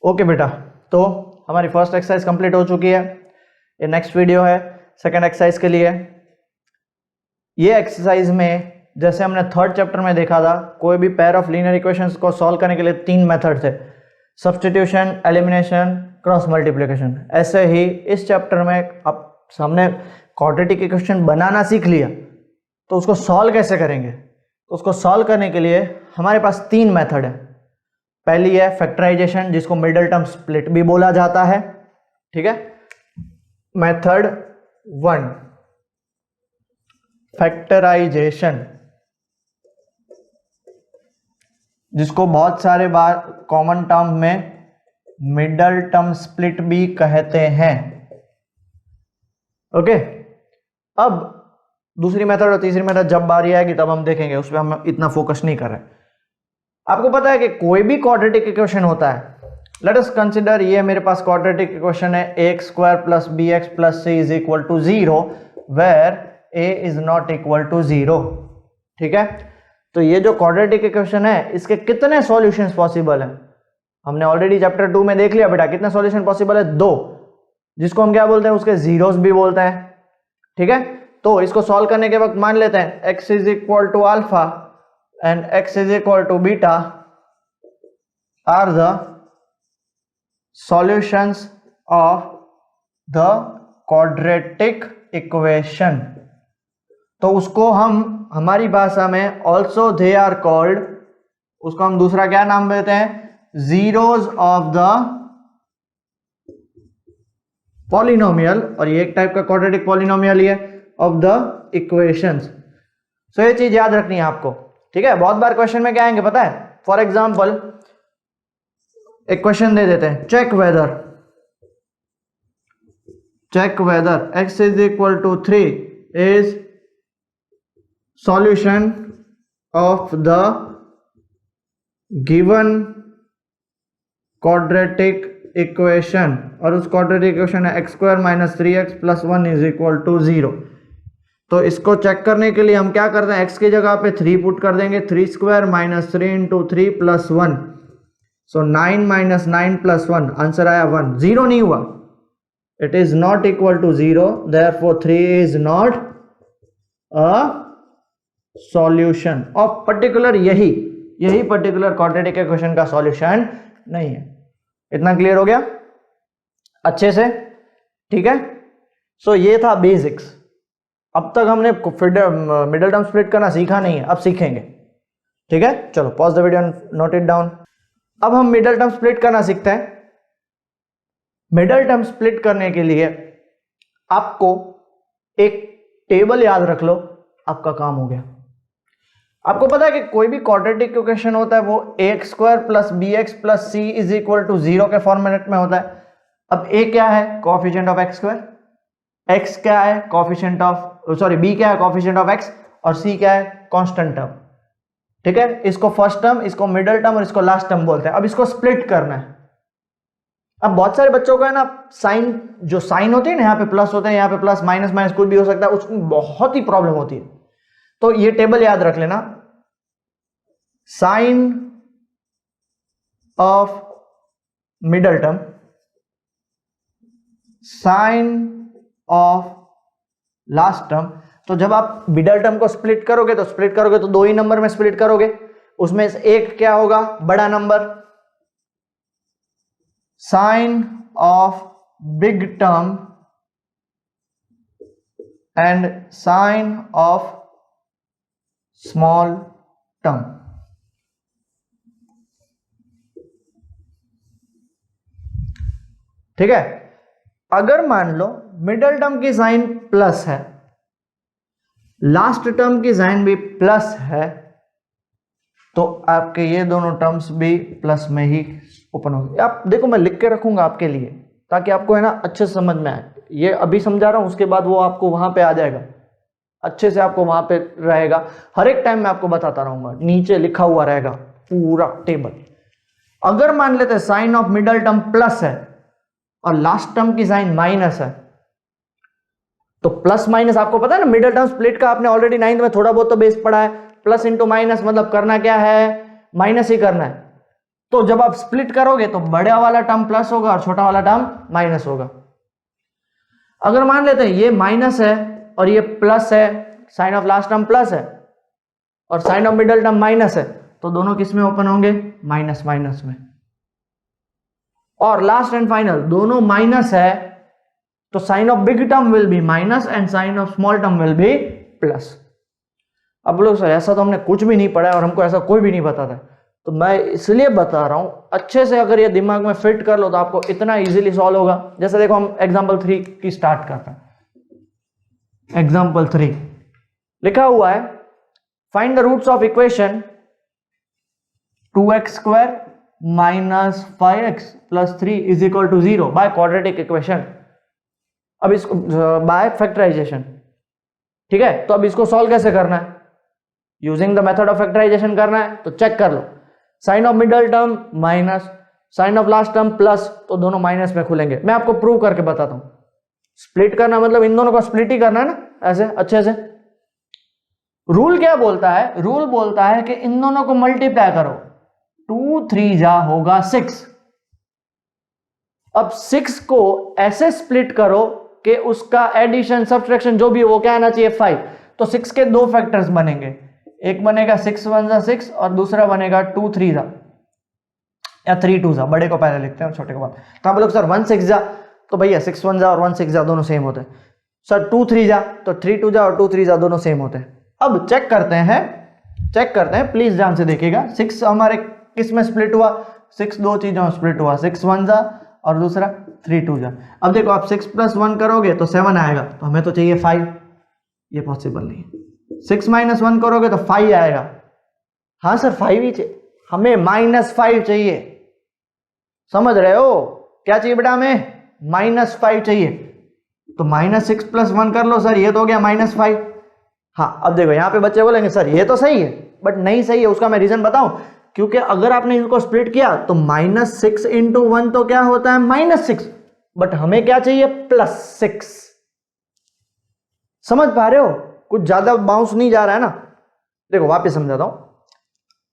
Okay बेटा, तो हमारी फर्स्ट एक्सरसाइज कंप्लीट हो चुकी है। ये नेक्स्ट वीडियो है सेकंड एक्सरसाइज के लिए। ये एक्सरसाइज में जैसे हमने थर्ड चैप्टर में देखा था, कोई भी पेयर ऑफ लीनियर इक्वेशंस को सॉल्व करने के लिए 3 मेथड थे, सब्स्टिट्यूशन, एलिमिनेशन, क्रॉस मल्टीप्लिकेशन। ऐसे ही इस चैप्टर में अब हमने क्वाड्रेटिक इक्वेशन बनाना सीख लिया, तो उसको सॉल्व कैसे करेंगे? तो उसको सॉल्व करने के लिए हमारे पास 3 मेथड है। पहली है फैक्टराइजेशन, जिसको मिडल टर्म स्प्लिट भी बोला जाता है, ठीक है। मेथड 1 फैक्टराइजेशन, जिसको बहुत सारे बार कॉमन टर्म में मिडल टर्म स्प्लिट भी कहते हैं। ओके, अब दूसरी मेथड और तीसरी मेथड जब बारी आएगी तब हम देखेंगे, उस पर हम इतना फोकस नहीं कर रहे। आपको पता है कि कोई भी क्वाड्रेटिक इक्वेशन होता है, लेट अस कंसीडर ये मेरे पास क्वाड्रेटिक इक्वेशन है ax square plus bx plus c is equal to 0 where a is not equal to 0, ठीक है। तो ये जो क्वाड्रेटिक इक्वेशन है, इसके कितने सॉल्यूशंस पॉसिबल हैं? हमने ऑलरेडी चैप्टर 2 में देख लिया बेटा, कितने सॉल्यूशन पॉसिबल है? 2, जिसको हम क्या बोलते हैं, उसके जीरोस भी बोलते हैं, ठीक है। तो इसको सॉल्व करने के वक्त मान लेते हैं x is equal to alpha and x is equal to beta are the solutions of the quadratic equation। तो उसको हम हमारी भाषा में also they are called, उसको हम दूसरा क्या नाम देते हैं? zeros of the polynomial, और ये एक टाइप का quadratic polynomial ही है, of the equations। so ये चीज याद रखनी है आपको, ठीक है। बहुत बार क्वेश्चन में क्या आएंगे पता है? फॉर एग्जाम्पल एक क्वेश्चन दे देते हैं, check whether x is equal to 3 is solution of the given quadratic equation, और उस क्वाड्रेटिक इक्वेशन है x square minus 3x plus 1 is equal to 0। तो इसको चेक करने के लिए हम क्या करते हैं, x की जगह पे 3 पुट कर देंगे, 3 square minus 3 into 3 plus 1, so 9 minus 9 plus 1, answer आया 1। 0 नहीं हुआ, it is not equal to 0, therefore 3 is not a solution of particular, यही पर्टिकुलर क्वाड्रेटिक इक्वेशन का सॉल्यूशन नहीं है। इतना क्लियर हो गया अच्छे से, ठीक है। सो ये था बेसिक्स। अब तक हमने मिडल टर्म स्प्लिट करना सीखा नहीं है, अब सीखेंगे, ठीक है। चलो pause the video and note it down. अब हम मिडल टर्म स्प्लिट करना सीखते हैं। मिडल टर्म स्प्लिट करने के लिए आपको एक टेबल याद रख लो, आपका काम हो गया। आपको पता है कि कोई भी क्वाड्रेटिक इक्वेशन होता है वो ax square plus bx plus c is equal to 0 के फॉर्मेट में होता है। अब a क्या है? Coefficient of x square, x क्या है? कोएफिशिएंट ऑफ b क्या है? कोएफिशिएंट ऑफ x, और c क्या है? कांस्टेंट टर्म, ठीक है। इसको फर्स्ट टर्म, इसको मिडिल टर्म और इसको लास्ट टर्म बोलते हैं। अब इसको स्प्लिट करना है। अब बहुत सारे बच्चों का है ना, साइन, जो साइन होती है ना, यहाँ पे प्लस होते हैं, यहाँ पे प्लस माइनस माइनस कुछ भी हो सकता है, उसको बहुत ही प्रॉब्लम होती है। तो ये टेबल याद रख लेना, sign of middle term, sign of last term. तो जब आप मिडिल टर्म को स्प्लिट करोगे तो 2 ही नंबर में स्प्लिट करोगे, उसमें से एक क्या होगा? बड़ा number, sign of big term and sign of small term, ठीक है। अगर मान लो मिडिल टर्म की साइन प्लस है, लास्ट टर्म की साइन भी प्लस है, तो आपके ये दोनों टर्म्स भी प्लस में ही ओपन होंगे। आप देखो, मैं लिख के रखूंगा आपके लिए, ताकि आपको है ना अच्छे से समझ में आए। ये अभी समझा रहा हूं, उसके बाद वो आपको वहां पे आ जाएगा, अच्छे से आपको वहां पे रहेगा। हर एक टाइम मैं आपको बताता रहूंगा, नीचे लिखा हुआ रहेगा पूरा टेबल। अगर मान लेते sign of middle term plus है और लास्ट टर्म की साइन माइनस है, तो प्लस माइनस आपको पता है ना, मिडिल टर्म स्प्लिट का आपने ऑलरेडी 9th में थोड़ा बहुत तो बेस पढ़ा है। प्लस इंटू माइनस मतलब करना क्या है? माइनस ही करना है। तो जब आप स्प्लिट करोगे तो बड़ा वाला टर्म प्लस होगा और छोटा वाला टर्म माइनस होगा। अगर मान लेते हैं ये माइनस है और ये प्लस है, sign of last term plus है और sign of middle term minus है, तो दोनों किस में ओपन होंगे? माइनस माइनस में। और लास्ट एंड फाइनल दोनों माइनस है तो sign of big term will be minus and sign of small term will be plus. अब लोग सर ऐसा तो हमने कुछ भी नहीं पढ़ा है और हमको ऐसा कोई भी नहीं बताता है, तो मैं इसलिए बता रहा हूं, अच्छे से अगर ये दिमाग में फिट कर लो तो आपको इतना इजीली सॉल्व होगा। जैसे देखो हम एग्जांपल 3 की स्टार्ट करते हैं। एग्जांपल 3 लिखा हुआ है, find the roots of equation 2x square minus 5x plus 3 is equal to 0 by quadratic equation. अब इसको बाय फैक्टराइजेशन, ठीक है। तो अब इसको सॉल्व कैसे करना है? Using the method of factorisation करना है। तो चेक कर लो, sign of middle term minus, sign of last term plus, तो दोनों माइनस में खुलेंगे। मैं आपको प्रूव करके बताता हूं। स्प्लिट करना मतलब इन दोनों को स्प्लिट ही करना है ना, ऐसे अच्छे से। रूल क्या बोलता है? रूल बोलता है कि इन दोनों को मल्टीप्लाई करो, 2 3 जा होगा 6। अब 6 को ऐसे स्प्लिट करो कि उसका एडिशन सब्ट्रैक्शन जो भी हो वो क्या आना चाहिए? 5। तो 6 के दो फैक्टर्स बनेंगे, एक बनेगा 6 1 जा 6 और दूसरा बनेगा 2 3 जा या 3 2 जा। बड़े को पहले लिखते हैं और छोटे को बाद। तो आप लोग सर 1 6 जा, तो भैया 6 1 जा और 1 6 जा दोनों सेम होते हैं। सर 2 3 जा, तो 3 2 जा और 2 3 जा दोनों सेम होते हैं। अब चेक करते हैं, प्लीज ध्यान से देखिएगा। 6 हमारे किस में स्प्लिट हुआ? 6 दो चीजों में स्प्लिट हुआ, 6 1 जा और दूसरा 3 2 जा। अब देखो आप 6 + 1 करोगे तो 7 आएगा, तो हमें तो चाहिए 5, ये पॉसिबल नहीं है। 6 - 1 करोगे तो 5 आएगा। हाँ सर 5 ही चाहिए, हमें -5 चाहिए। समझ रहे हो? क्या चाहिए बेटा? हमें -5 चाहिए। तो -6 + 1 कर लो सर, ये तो हो गया -5। हाँ अब देखो यहाँ पे बच्चे बोलेंगे सर ये तो सही है, बट नहीं सही है। उसका मैं रीजन बताऊं, क्योंकि अगर आपने इनको स्प्लिट किया तो -6 × 1 तो क्या होता है? -6, बट हमें क्या चाहिए? +6। समझ पा रहे हो? कुछ ज्यादा बाउंस नहीं जा रहा है ना। देखो वापस समझाता हूं।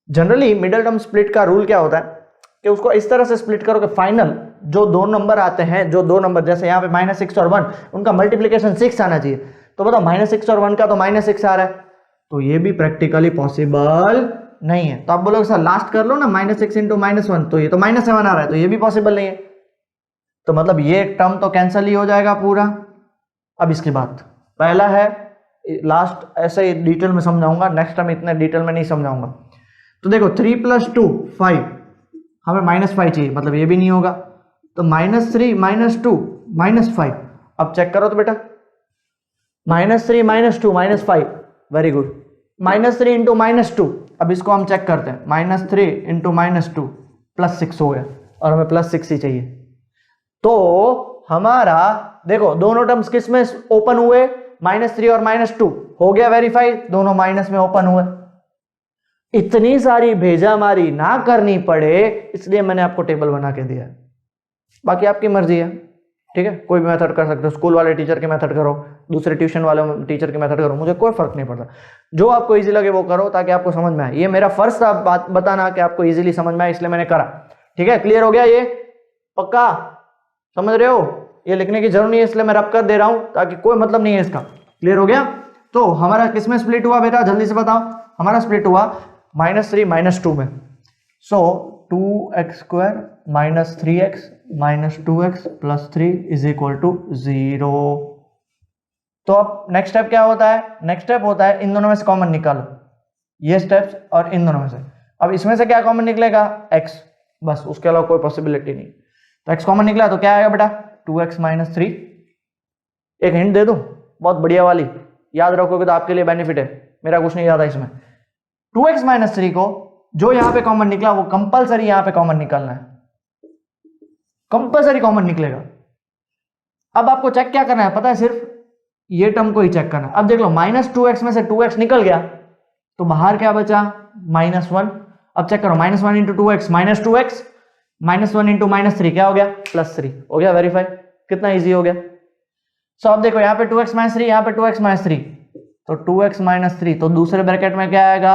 जनरली मिडल टर्म स्प्लिट का रूल क्या होता है कि उसको इस तरह से स्प्लिट करो कि फाइनल जो दो नंबर आते हैं, जो दो नंबर जैसे यहाँ पे -6 और 1, उनका मल्टीप्लीकेशन 6 आना चाहिए। तो बताओ -6 और 1 का तो -6 आ रहा है, तो ये भी प्रैक्टिकली पॉसिबल नहीं है। तो आप बोलोगे सर लास्ट कर लो ना, -6 × -1, तो ये तो -7 आ रहा है, तो ये भी पॉसिबल नहीं है। तो मतलब ये टर्म तो कैंसिल ही हो जाएगा पूरा। अब इसके बाद पहला है, लास्ट ऐसे ही डिटेल में समझाऊंगा, नेक्स्ट टाइम इतने डिटेल में नहीं समझाऊंगा। तो देखो 3 + 2 5, हमें -5 चाहिए, मतलब ये भी नहीं होगा। तो -3 - 2 -5। अब चेक करो तो बेटा, -3 - 2 -5, वेरी गुड। -3 × -2, अब इसको हम चेक करते हैं। -3 × -2 +6 हो गया, और हमें +6 ही चाहिए। तो हमारा देखो दोनों टर्म्स किस में ओपन हुए? -3 और -2 हो गया वेरीफाई, दोनों माइनस में ओपन हुए। इतनी सारी भेजामारी ना करनी पड़े इसलिए मैंने आपको टेबल बना के दिया। बाकी आपकी मर्जी है, ठीक है। कोई भी मेथड कर सकते हो, स्कूल वाले टीचर के मेथड करो, दूसरे ट्यूशन वाले टीचर के मेथड करो, मुझे कोई फर्क नहीं पड़ता। जो आपको इजी लगे वो करो ताकि आपको समझ में आए। ये मेरा फर्ज था बात बताना कि आपको इजीली समझ में आए, इसलिए मैंने करा। ठीक है, क्लियर हो गया? ये पक्का समझ रहे हो? ये लिखने की जरूरत नहीं है, इसलिए मैं रब कर दे रहा हूं ताकि कोई मतलब नहीं है इसका। क्लियर हो गया? तो हमारा किसमें स्प्लिट हुआ बेटा? जल्दी से बताओ। हमारा स्प्लिट हुआ -3 - 2 में। सो 2x² - 3x - 2x + 3 = 0। तो अब नेक्स्ट स्टेप क्या होता है? नेक्स्ट स्टेप होता है इन दोनों में से कॉमन निकालो, ये स्टेप्स और इन दोनों में से। अब इसमें से क्या कॉमन निकलेगा? x, बस, उसके अलावा कोई पॉसिबिलिटी नहीं। तो x कॉमन निकला तो क्या आएगा बेटा? 2x - 3। एक हिंट दे दूं बहुत बढ़िया वाली, याद रखोगे तो आपके लिए बेनिफिट है, मेरा कुछ नहीं याद है इसमें। 2x - 3 को जो यहां पे कॉमन निकला वो कंपलसरी यहां पे कॉमन निकालना है, कंपलसरी कॉमन निकलेगा। अब आपको चेक क्या करना है पता है? सिर्फ ये टर्म को ही चेक करना है। अब देख लो -2x में से 2x निकल गया तो बाहर क्या बचा? -1। अब चेक करो, -1 × 2x -2x, -1 × -3 क्या हो गया? +3 हो गया। वेरीफाई, कितना इजी हो गया। सो अब देखो यहाँ पे 2x - 3, यहाँ पे 2x - 3, तो 2x - 3, तो दूसरे ब्रैकेट में क्या आएगा?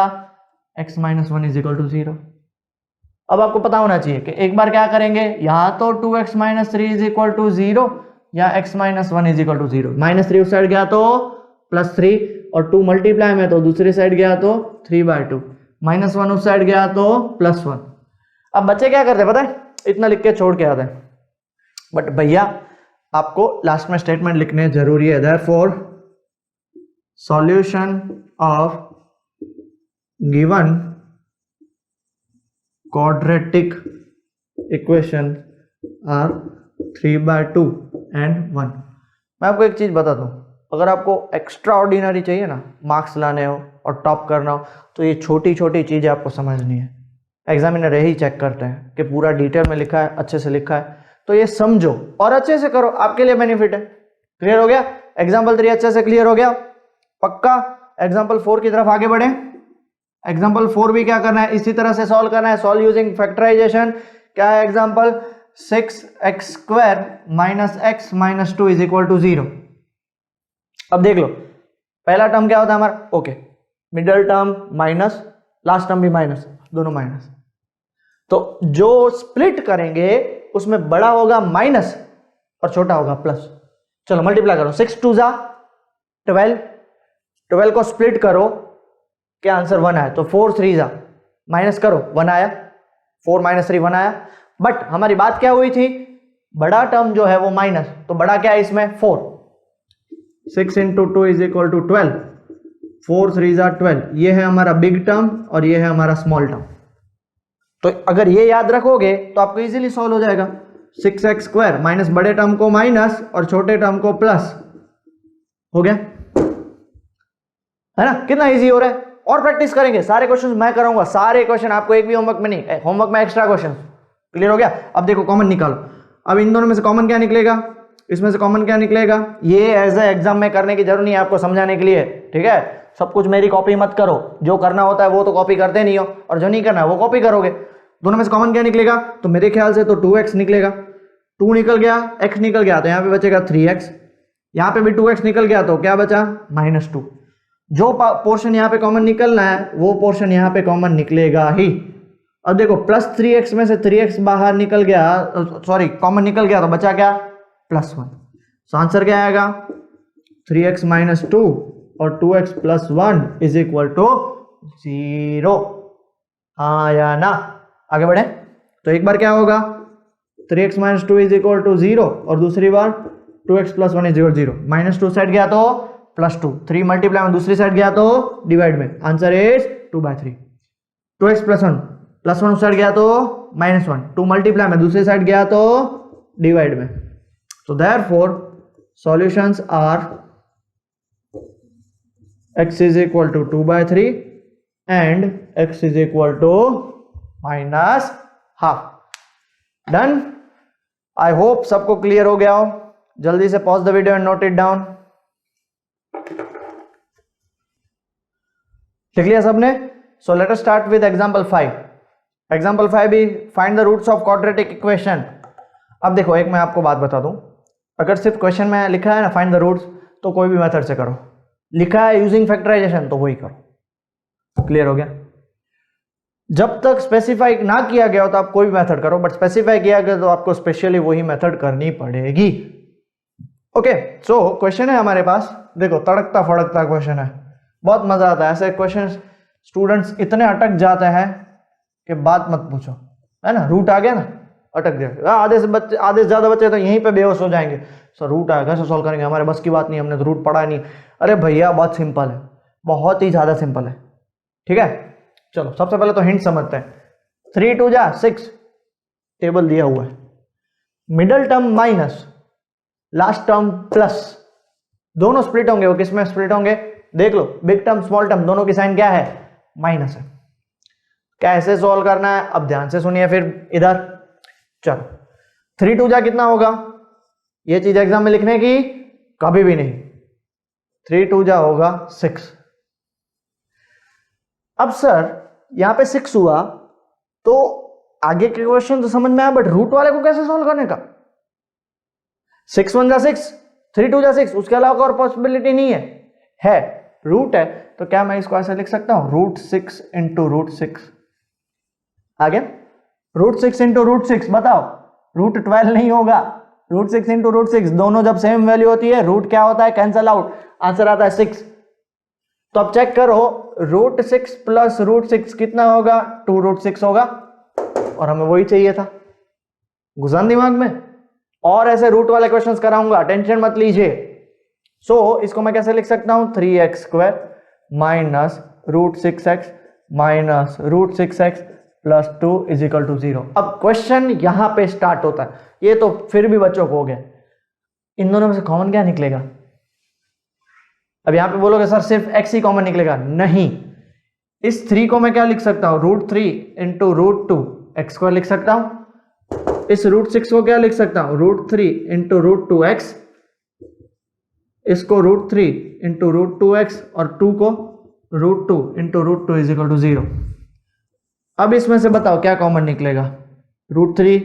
x - 1 = 0। अब आपको पता होना चाहिए कि एक बार क्या करेंगे, या तो 2x minus 3 is equal to 0 या x minus 1 is equal to 0। -3 उस साइड गया तो +3 और 2 मल्टीप्लाई में तो दूसरी साइड गया तो 3/2, -1 उस साइड गया तो +1। अब बच्चे क्या करते हैं पता है, इतना लिख के छोड़ के आते हैं, बट भैया आपको लास्ट में स्टेटमेंट लिखने जरूरी है। Therefore solution of given quadratic equation are 3/2 and 1। मैं आपको एक चीज बता दूं, अगर आपको एक्स्ट्रा ऑर्डिनरी चाहिए ना, मार्क्स लाने हो और टॉप करना हो, तो ये छोटी छोटी चीजें आपको समझनी है। एग्जामिनर यही चेक करते हैं कि पूरा डिटेल में लिखा है, अच्छे से लिखा है, तो ये समझो और अच्छे से करो, आपके लिए बेनिफिट है। क्लियर हो गया? एग्जाम्पल 3 अच्छे से क्लियर हो गया? पक्का एग्जाम्पल 4 की तरफ आगे बढ़े। एग्जाम्पल 4 भी क्या करना है, इसी तरह से सॉल्व करना है, सॉल्व यूजिंग फैक्टराइजेशन। क्या है example, 6x² minus x minus 2 is equal to 0। अब देख लो, पहला टर्म क्या होता है हमारा, okay, middle term minus, last term भी माइनस, दोनों माइनस, तो जो स्प्लिट करेंगे उसमें बड़ा होगा माइनस और छोटा होगा प्लस। चलो मल्टीप्लाई करो, 6 2 जा 12, 12 को स्प्लिट करो, क्या आंसर 1 आया, तो 4 3 जा माइनस करो 1 आया, 4 माइनस 3 1 आया। बट हमारी बात क्या हुई थी, बड़ा टर्म जो है वो माइनस, तो बड़ा क्या है इसमें 4, 6 इंटू 2 इज इक्वल टू 12, 4 3 जा 12, ये है हमारा बिग टर्म और ये है हमारा स्मॉल टर्म। तो अगर ये याद रखोगे तो आपको इजीली सॉल्व हो जाएगा। 6x² माइनस बड़े टर्म को माइनस और छोटे टर्म को प्लस, हो गया है ना? कितना इजी हो रहा है। और प्रैक्टिस करेंगे, सारे क्वेश्चंस मैं कराऊंगा, सारे क्वेश्चन आपको, एक भी होमवर्क में नहीं, होमवर्क में एक्स्ट्रा क्वेश्चन। क्लियर हो गया? अब देखो कॉमन निकालो, अब इन दोनों में से कॉमन क्या निकलेगा, इसमें से कॉमन क्या निकलेगा, ये एज ए एग्जाम में करने की जरूरत नहीं है आपको समझाने के लिए, ठीक है? सब कुछ मेरी कॉपी मत करो, जो करना होता है वो तो कॉपी करते नहीं हो, और जो नहीं करना है वो कॉपी करोगे। दोनों में से कॉमन क्या निकलेगा, तो मेरे ख्याल से तो 2x निकलेगा, 2 निकल गया, x निकल गया, तो यहाँ पे बचेगा 3x, यहाँ पे भी 2x निकल गया, तो क्या बचा -2। जो पोर्शन यहाँ पे कॉमन निकलना है वो पोर्शन यहाँ पे कॉमन निकलेगा ही। अब देखो +3x में से 3x बाहर निकल गया, सॉरी कॉमन निकल गया, तो बचा क्या +1। तो आंसर क्या आएगा, 3x माइनस 2 और 2x plus 1 is equal to 0। हाँ या ना? आगे बढ़े तो एक बार क्या होगा, 3x minus 2 is equal to 0 और दूसरी बार 2x plus 1 is equal to 0। -2 side गया तो +2, 3 मल्टीप्लाई में दूसरी साइड गया तो डिवाइड में, आंसर इज 2/3। 2x प्लस 1 उस साइड गया तो -1, 2 मल्टीप्लाई में दूसरी साइड गया तो डिवाइड में। तो therefore solutions are x is equal to 2/3 and x is equal to -½ done. I hope सबको क्लियर हो गया हो। जल्दी से pause the video and note it down. लिख लिया सबने? So let us start with example 5। Example 5 भी find the roots of quadratic equation. अब देखो एक मैं आपको बात बता दूं, अगर सिर्फ क्वेश्चन में लिखा है ना फाइंड द रूट्स, तो कोई भी मेथड से करो, लिखा है यूजिंग फैक्टराइजेशन तो वही करो। क्लियर हो गया? जब तक स्पेसिफाई ना किया गया हो तो आप कोई भी मेथड करो, बट स्पेसिफाई किया गया तो आपको स्पेशली वही मेथड करनी पड़ेगी। ओके, सो क्वेश्चन है हमारे पास, देखो तड़कता फड़कता क्वेश्चन है, बहुत मजा आता है ऐसे क्वेश्चन। स्टूडेंट्स इतने अटक जाते हैं कि बात मत पूछो, है ना? रूट आ गया ना, अटक गया। आधे से ज्यादा बच्चे तो यहीं पे बेहोश हो जाएंगे, सर रूट आया कैसे सॉल्व करेंगे, हमारे बस की बात नहीं, हमने तो रूट पढ़ा नहीं। अरे भैया बहुत सिंपल है, बहुत ही ज्यादा सिंपल है, ठीक है? चलो सबसे पहले तो हिंट समझते हैं। 3 2 जा 6, टेबल दिया हुआ है, middle term minus, last term plus, दोनों स्प्लिट होंगे। वो किस में स्प्लिट होंगे देख लो, बिग टर्म स्मॉल टर्म दोनों की साइन क्या है, माइनस है। कैसे सॉल्व करना है अब ध्यान से सुनिए फिर इधर। चलो 3 2 जा कितना होगा, ये चीज एग्जाम में लिखने की कभी भी नहीं। 3 2 जा होगा 6। अब सर यहां पे 6 हुआ तो आगे के क्वेश्चन तो समझ में आया, बट रूट वाले को कैसे सॉल्व करने का? 6 1 जा 6, 3 2 जा 6, उसके अलावा और पॉसिबिलिटी नहीं है रूट है, तो क्या मैं इसको ऐसे लिख सकता हूं, √6 × √6 आ गया? √6 इंटू √6 बताओ, √12 नहीं होगा, √6 इंटू √6 दोनों जब सेम वैल्यू होती है रूट क्या होता है, कैंसल आउट, आंसर आता है 6। तो अब चेक करो √6 प्लस √6 कितना होगा, 2√6 होगा, और हमें वही चाहिए था। गुजान दिमाग में, और ऐसे रूट वाले क्वेश्चंस कराऊंगा, टेंशन मत लीजिए। सो इसको मैं कैसे लिख सकता हूं, 3x² minus √6x minus √6x plus 2 is equal to 0। अब क्वेश्चन यहां पे स्टार्ट होता है, ये तो फिर भी बच्चों को हो गया, इन दोनों में से कॉमन क्या निकलेगा। अब यहां पे बोलोगे सर सिर्फ x ही कॉमन निकलेगा, नहीं, इस 3 को मैं क्या लिख सकता हूं, √3 इंटू √2 x² लिख सकता हूं। इस √6 को क्या लिख सकता हूं, √3 इंटू √2x, इसको √3 इंटू √2x और 2 को √2 इंटू √2 इज इक्वल टू 0। अब इसमें से बताओ क्या कॉमन निकलेगा, √3,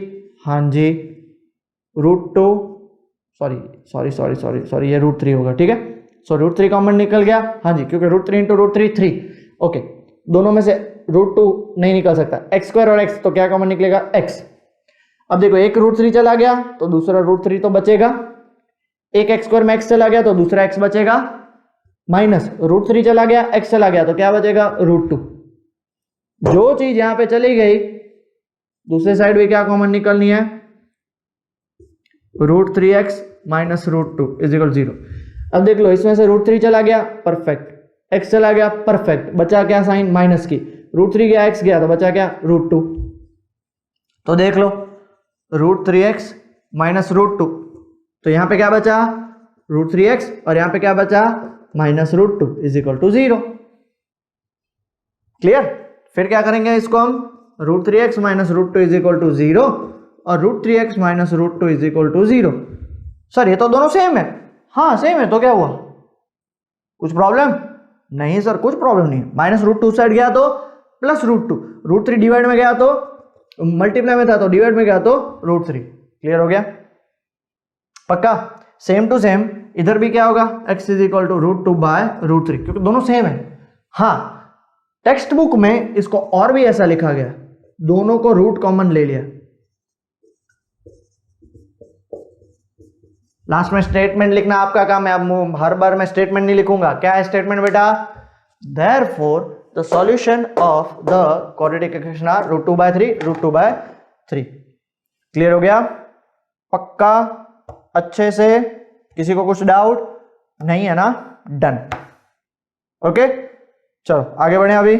हाँ जी, √2, सॉरी ये √3 होगा, ठीक है। सो √3 कॉमन निकल गया, हाँ जी, क्योंकि √3 इंटू √3 3, ओके, दोनों में से √2 नहीं निकल सकता, x² और x, तो क्या कॉमन निकलेगा, x। अब देखो एक √3 चला गया तो दूसरा √3 तो बचेगा, एक x² में x चला गया तो दूसरा x बचेगा, माइनस √3 चला गया, x चला गया तो क्या बचेगा, √2। जो चीज यहां पे चली गई दूसरे साइड में क्या कॉमन निकलनी है, √3x माइनस √2 इज इक्वल 0। अब देख लो इसमें से √3 चला गया, परफेक्ट, x चला गया, परफेक्ट, बचा क्या साइन माइनस की, √3 गया x गया तो बचा क्या, √2। तो देख लो √3x माइनस √2, तो यहां पे क्या बचा, √3x, और यहां पे क्या बचा, minus √2 is equal to 0। Clear. फिर क्या करेंगे इसको हम, √3x minus √2 is equal to 0 और √3x minus √2 is equal to 0। Sir ये तो दोनों सेम है, हाँ सेम है, तो क्या हुआ, कुछ प्रॉब्लम नहीं सर, कुछ प्रॉब्लम नहीं। माइनस √2 साइड गया तो प्लस √2, √3 डिवाइड में गया तो मल्टीप्लाई में था तो डिवाइड में गया तो √3। क्लियर हो गया, पक्का। सेम टू सेम इधर भी क्या होगा, x is equal to √2 by √3, क्योंकि दोनों सेम है। हाँ टेक्स्ट बुक में इसको और भी ऐसा लिखा गया, दोनों को रूट कॉमन ले लिया, लास्ट में स्टेटमेंट लिखना आपका काम है। अब हर बार मैं स्टेटमेंट नहीं लिखूंगा, क्या है स्टेटमेंट बेटा, therefore the solution of the quadratic equation are √2/3 √2/3। Clear हो गया, पक्का, अच्छे से, किसी को कुछ डाउट नहीं है ना, डन, ओके। चलो आगे बढ़े, अभी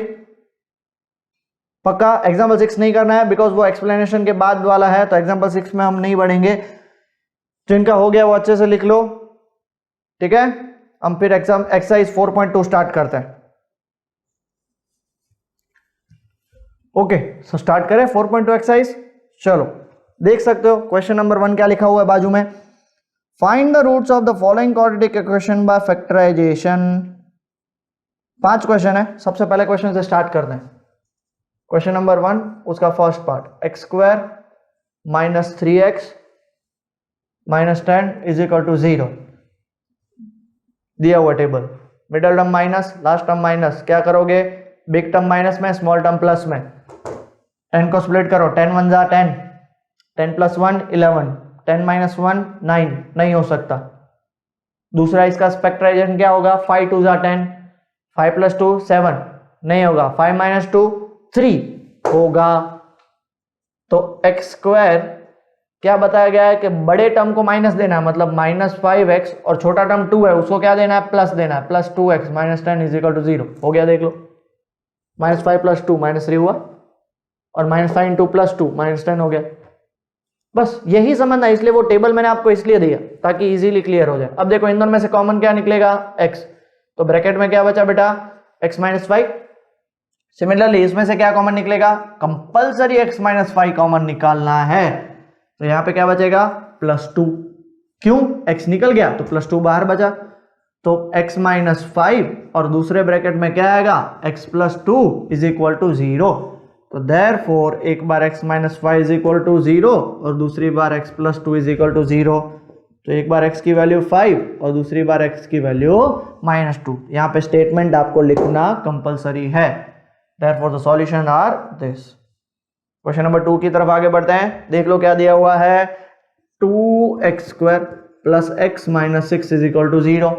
पक्का एग्जाम्पल 6 नहीं करना है बिकॉज वो एक्सप्लेनेशन के बाद वाला है, तो एग्जाम्पल 6 में हम नहीं बढ़ेंगे। जिनका हो गया वो अच्छे से लिख लो, ठीक है। हम फिर एक्सरसाइज 4.2 स्टार्ट करते हैं, ओके। सो स्टार्ट करें 4.2 एक्सरसाइज। चलो देख सकते हो क्वेश्चन नंबर 1 क्या लिखा हुआ है बाजू में, find the roots of the following quadratic equation by factorization. 5 question है, सबसे पहले क्वेश्चन से स्टार्ट करते हैं। क्वेश्चन नंबर 1 उसका first part, x² minus 3x minus 10 is equal to 0 दिया हुआ table, middle term minus, last term minus, क्या करोगे, बिग टर्म माइनस में, स्मॉल टर्म प्लस में, 10 को स्प्लिट करो, 10 1 जा 10, 10 प्लस 1 11, 10 माइनस 1 9, नहीं हो सकता। दूसरा इसका स्पेक्ट्राइजेशन क्या होगा, 5 2 जा 10, 5 प्लस 2 7, नहीं होगा, 5 माइनस 2 3 होगा। तो x² क्या बताया गया है कि बड़े टर्म को माइनस देना है, मतलब -5x, और छोटा टर्म 2 है उसको क्या देना है, प्लस देना है, plus 2x minus 10 is equal to 0 हो गया। देख लो -5 प्लस 2 -3 हुआ, और -5 इंटू प्लस 2 -10 हो गया। बस यही समझना, इसलिए वो टेबल मैंने आपको इसलिए दिया ताकि इजीली क्लियर हो जाए। अब देखो इन दोनों में से कॉमन क्या निकलेगा, x, तो ब्रैकेट में क्या बचा बेटा, x माइनस 5। सिमिलरली इसमें से क्या कॉमन निकलेगा, कंपलसरी x माइनस 5 कॉमन निकालना है, तो यहां पे क्या बचेगा, +2। क्यों, x निकल गया तो +2 बाहर बचा, तो x माइनस 5 और दूसरे ब्रैकेट में क्या आएगा, x plus 2 is equal to 0। तो देयरफॉर एक बार x minus 5 is equal to 0 और दूसरी बार x plus 2 is equal to 0, तो एक बार x की वैल्यू 5 और दूसरी बार x की वैल्यू -2। यहाँ पे स्टेटमेंट आपको लिखना कंपलसरी है, therefore the solution are this. Question number 2 की तरफ आगे बढ़ते हैं। देख लो क्या दिया हुआ है, 2x² plus x minus 6 is equal to 0।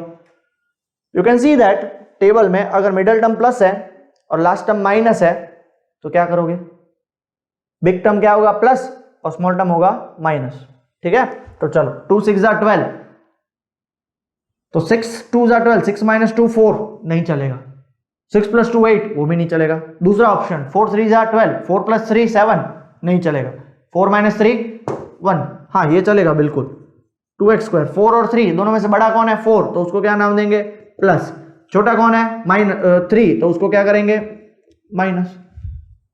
You can see that table में अगर मिडल टर्म प्लस है और लास्ट टर्म माइनस है तो क्या करोगे, बिग टर्म क्या होगा प्लस और स्मॉल टर्म होगा माइनस। ठीक है, तो चलो 2 6 जा 12, तो 6 2 जा 12, 6 माइनस 2 4 नहीं चलेगा, 6 प्लस 2 8 वो भी नहीं चलेगा। दूसरा ऑप्शन 4 3 जा 12, 4 प्लस 3 7 नहीं चलेगा, 4 माइनस 3 1, हाँ ये चलेगा बिल्कुल। 2x², 4 और 3 दोनों में से बड़ा कौन है 4, तो उसको क्या नाम देंगे प्लस, छोटा कौन है 3 तो उसको क्या करेंगे माइनस।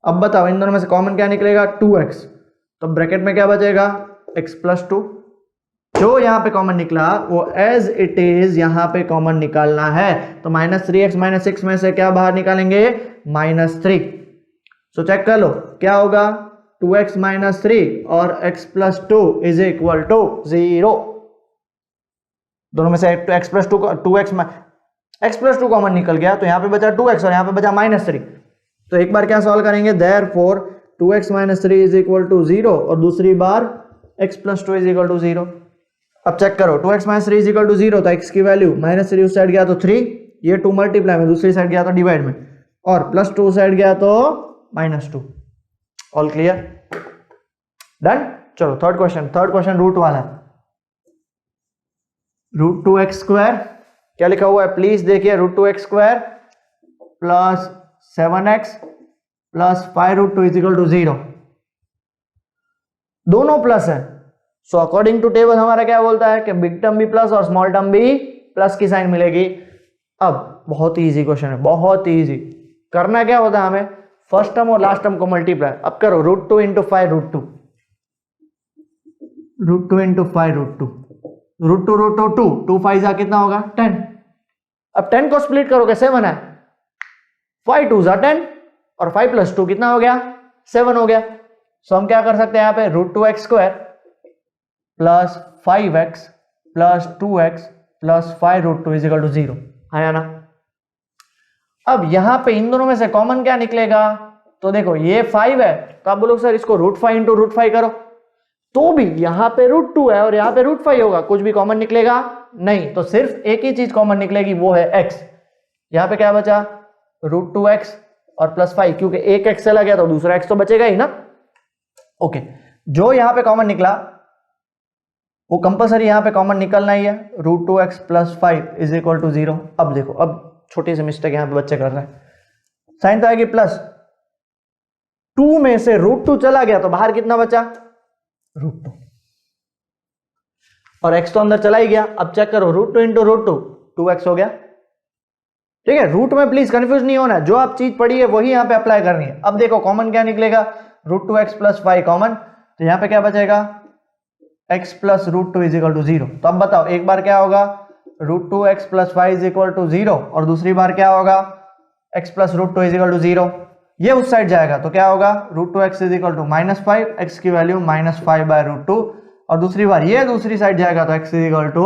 अब बताओ इन दोनों में से कॉमन क्या निकलेगा 2x, तो ब्रैकेट में क्या बचेगा x प्लस 2। जो यहां पे कॉमन निकला वो एज इट इज यहां पे कॉमन निकालना है, तो माइनस 3x माइनस 6 में से क्या बाहर निकालेंगे -3। सो चेक कर लो क्या होगा 2x माइनस 3 और x plus 2 is equal to 0। दोनों में से x प्लस 2 कॉमन निकल गया, तो यहां पे बचा 2x और यहां पे बचा -3। तो एक बार क्या सॉल्व करेंगे, therefore 2x minus 3 is equal to 0 और दूसरी बार x plus 2 is equal to 0। अब चेक करो 2x minus 3 is equal to 0, तो x की वैल्यू -3 उस साइड गया तो 3, ये 2 मल्टीप्लाई में, दूसरी साइड गया तो डिवाइड में, और प्लस 2 साइड गया तो -2। All clear, done. चलो थर्ड क्वेश्चन रूट वाला है। √2x² क्या लिखा हुआ है प्लीज देखिए, √2x² plus 7x plus 5√2 is equal to 0, दोनों प्लस है। सो अकॉर्डिंग टू टेबल हमारा क्या बोलता है कि बिग टर्म भी प्लस और स्मॉल टर्म भी प्लस की साइन मिलेगी। अब बहुत ही इजी क्वेश्चन है, बहुत ही इजी। करना क्या होता है हमें, फर्स्ट टर्म और लास्ट टर्म को मल्टीप्लाई। अब करो √2 इंटू 5√2, √2 इंटू 5√2, √2 2 5 जा कितना होगा 10। अब 10 को स्प्लिट करोगे 7 है, 5 2 जा 10 और 5 प्लस 2 कितना हो गया 7 हो गया। सो हम क्या कर सकते हैं यहाँ पे √2x² plus 5x plus 2x plus 5√2 is equal to 0 आया ना। अब यहां पे इन दोनों में से कॉमन क्या निकलेगा, तो देखो ये 5 है, तो आप बोलोगे सर इसको √5 इंटू √5 करो, तो भी यहां पे √2 है और यहां पे √5 होगा, कुछ भी कॉमन निकलेगा नहीं, तो सिर्फ एक ही चीज कॉमन निकलेगी वो है x। यहां पे क्या बचा √2x और प्लस 5, क्योंकि एक x चला गया तो दूसरा x तो बचेगा ही ना। ओके, जो यहां पे कॉमन निकला वो कंपलसरी यहां पे कॉमन निकलना ही है, √2x plus 5 is equal to 0। अब देखो, अब छोटी सी मिस्टेक यहां पे बच्चे कर रहे हैं, साइन तो आएगी प्लस, 2 में से √2 चला गया तो बाहर कितना बचा √2 और x तो अंदर चला ही गया। अब चेक करो √2 इंटू √2 2x हो गया। ठीक है, रूट में प्लीज कंफ्यूज नहीं होना, जो आप चीज पढ़ी है वही यहां पे अप्लाई करनी है। अब देखो कॉमन क्या निकलेगा, √2x प्लस 5 कॉमन, तो यहां पे क्या बचेगा x plus √2 is equal to 0। तो अब बताओ एक बार क्या होगा √2x plus 5 is equal to 0 और दूसरी बार क्या होगा x plus √2 is equal to 0। ये उस साइड जाएगा तो क्या होगा √2x is equal to -5, x की वैल्यू -5/√2, और दूसरी बार ये दूसरी साइड जाएगा तो x इज इक्वल टू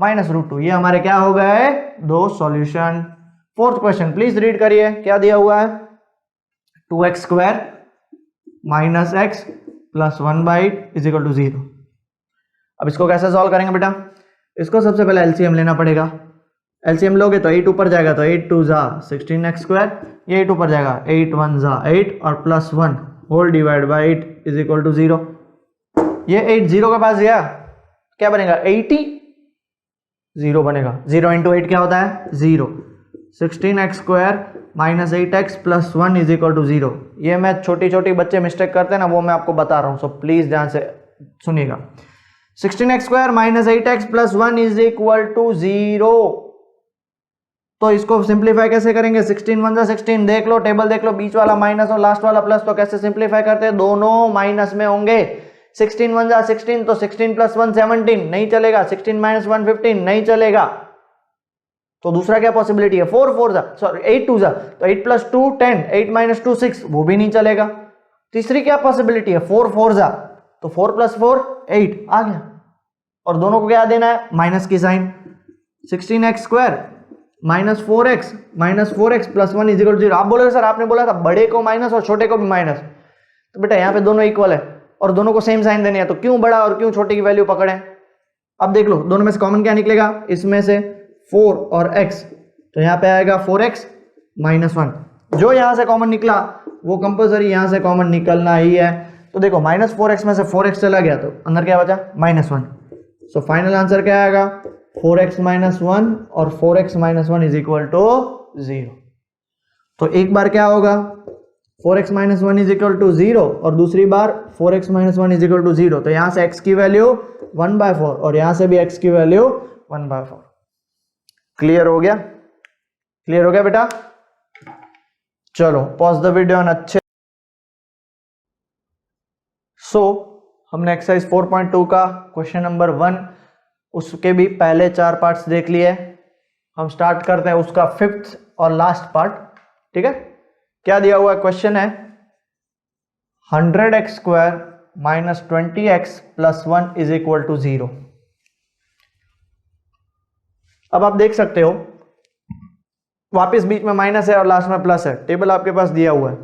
-√2। ये हमारे क्या हो गए दो solution. Fourth question please read करिए, क्या दिया हुआ है 2x² minus x plus 1/8 is equal to 0। अब इसको कैसे सॉल्व करेंगे बेटा, इसको सबसे पहले एलसीएम लेना पड़ेगा। एलसीएम लोगे तो 8 ऊपर जाएगा तो 8 2 जा 16x², ये 8 ऊपर जाएगा 8 1 जा 8 और plus 1 whole divide by 8 is equal to 0। ये 8 0 के पास गया, क्या बनेगा 80, 0 बनेगा। 0 इंटू 8 क्या होता है 0। 16x² minus 8x plus 1 is equal to 0। ये मैं छोटी छोटी बच्चे मिस्टेक करते हैं ना, वो मैं आपको बता रहा हूँ, सो प्लीज ध्यान से सुनिएगा। 16x² minus 8x plus 1 is equal to 0। तो इसको सिंप्लीफाई कैसे करेंगे, 16 1 जा 16, देख लो टेबल देख लो, बीच वाला माइनस और लास्ट वाला प्लस, तो कैसे सिंप्लीफाई करते हैं, दोनों माइनस में होंगे। 16 1 जा 16, तो 16 प्लस 1 17 नहीं चलेगा, 16 माइनस 1 15 नहीं चलेगा। तो दूसरा क्या पॉसिबिलिटी है 4 4 जा सॉरी 8 2 जा, तो 8 प्लस 2 10, 8 माइनस 2 6, वो भी नहीं चलेगा। तीसरी क्या पॉसिबिलिटी है 4 4 जा, तो 4 प्लस 4 8 आ गया, और दोनों को क्या देना है माइनस की sign. 16x² minus 4x plus 1 is equal to 0। आप बोलोगे सर आपने बोला था बड़े को माइनस और छोटे को भी माइनस, तो बेटा यहाँ पे दोनों इक्वल है और दोनों को सेम साइन देने हैं, तो क्यों बड़ा और क्यों छोटे की वैल्यू पकड़े? अब देख लो दोनों में से कॉमन क्या निकलेगा, इसमें से 4 और x, तो यहाँ पे आएगा 4x माइनस 1। जो यहाँ से कॉमन निकला वो कंपल्सरी यहाँ से कॉमन निकलना ही है। तो देखो -4x में से 4x चला गया तो अंदर क्या बचा, -1। सो फाइनल आंसर क्या आएगा, 4x माइनस 1 और 4x minus 1 is equal to 0। तो एक बार क्या होगा, 4x minus 1 is equal to 0 और दूसरी बार 4x minus 1 is equal to 0। तो यहां से x की वैल्यू 1/4 और यहां से भी x की वैल्यू 1/4। क्लियर हो गया? क्लियर हो गया बेटा? चलो पॉज द वीडियो ऑन अच्छे। हमने एक्सरसाइज 4.2 का क्वेश्चन नंबर 1 उसके भी पहले 4 पार्ट्स देख लिए। हम स्टार्ट करते हैं उसका 5th और लास्ट पार्ट। ठीक है, क्या दिया हुआ क्वेश्चन है, 100x² minus 20x plus 1 is equal to 0। अब आप देख सकते हो वापस बीच में माइनस है और लास्ट में प्लस है, टेबल आपके पास दिया हुआ है।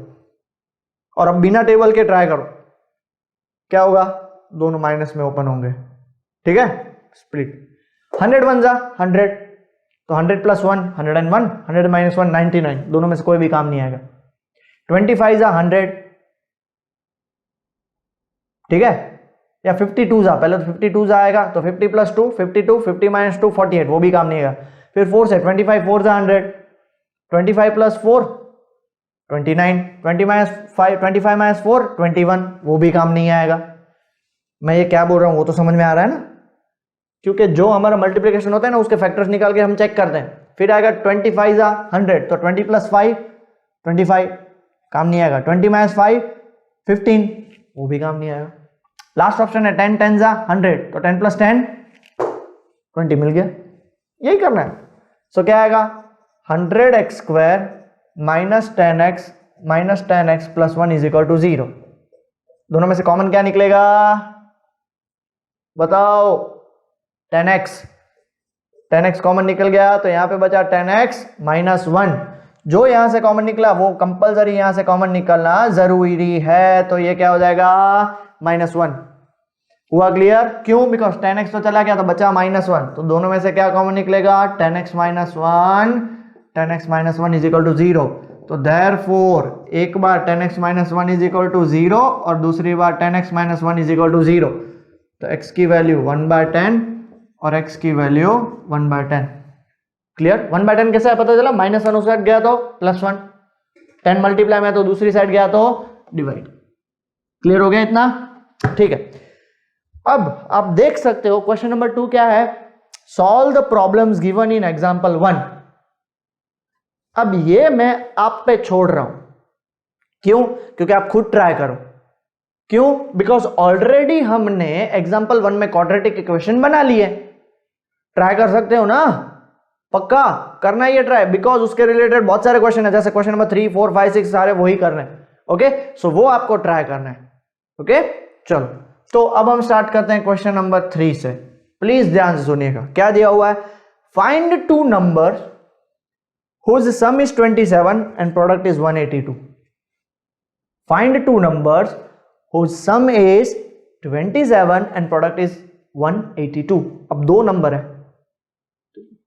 और अब बिना टेबल के ट्राई करो, क्या होगा, दोनों माइनस में ओपन होंगे। ठीक है, स्प्लिट 100 1 जा 100, तो 100 प्लस 1 101, 100 माइनस 1 99, दोनों में से कोई भी काम नहीं आएगा। 25 जा 100, ठीक है, या 52 जा, पहले तो 52 जा आएगा, तो 50 प्लस 2 52, 50 माइनस 2 48, वो भी काम नहीं आएगा। फिर 4 से 25 4 जा 100, 25 प्लस 4 29, 20 माइनस 5 25 माइनस 4 21, वो भी काम नहीं आएगा। मैं ये क्या बोल रहा हूं वो तो समझ में आ रहा है ना, क्योंकि जो हमारा मल्टीप्लिकेशन होता है ना उसके फैक्टर्स निकाल के हम चेक करते हैं। फिर आएगा 25 जा 100, तो 20 प्लस 5 25, काम नहीं आएगा। 20 माइनस 5 15, वो भी काम नहीं आएगा। लास्ट ऑप्शन है 10 10 जा 100, तो 10 प्लस 10 20, मिल गया। यही करना है। सो क्या आएगा, 100x² minus 10x plus 1 is equal to 0। दोनों में से कॉमन क्या निकलेगा बताओ, 10x कॉमन निकल गया, तो यहां पे बचा 10x माइनस 1। जो यहां से कॉमन निकला वो कंपलसरी यहां से कॉमन निकलना जरूरी है, तो ये क्या हो जाएगा -1। हुआ क्लियर? क्यों? बिकॉज 10x तो चला गया तो बचा -1, तो दोनों में से क्या कॉमन निकलेगा, 10x minus 1 is equal to 0। तो देयरफॉर एक बार 10x minus 1 is equal to 0 और दूसरी बार 10x minus 1 is equal to 0। तो x की वैल्यू 1/10 और x की वैल्यू 1/10। क्लियर? 1/10 कैसे है पता चला, -1 उस साइड गया तो +1, 10 मल्टीप्लाई में तो दूसरी साइड गया तो डिवाइड। क्लियर हो गया इतना? ठीक है, अब आप देख सकते हो क्वेश्चन नंबर 2 क्या है, solve the problems given in example 1। अब ये मैं आप पे छोड़ रहा हूं, क्यों? क्योंकि आप खुद ट्राई करो। क्यों? बिकॉज ऑलरेडी हमने एग्जांपल 1 में क्वाड्रेटिक इक्वेशन बना ली है। ट्राई कर सकते हो ना, पक्का करना ही है ट्राई, बिकॉज उसके रिलेटेड बहुत सारे क्वेश्चन है, जैसे क्वेश्चन नंबर 3 4 5 6 सारे वही कर रहे हैं। ओके, सो वो आपको ट्राई करना है। ओके, चलो तो अब हम स्टार्ट करते हैं क्वेश्चन नंबर 3 से। प्लीज ध्यान से सुनिएगा, क्या दिया हुआ है, find 2 numbers whose sum is 27 and product is 182. Find 2 numbers whose sum is 27 and product is 182. अब 2 नंबर है,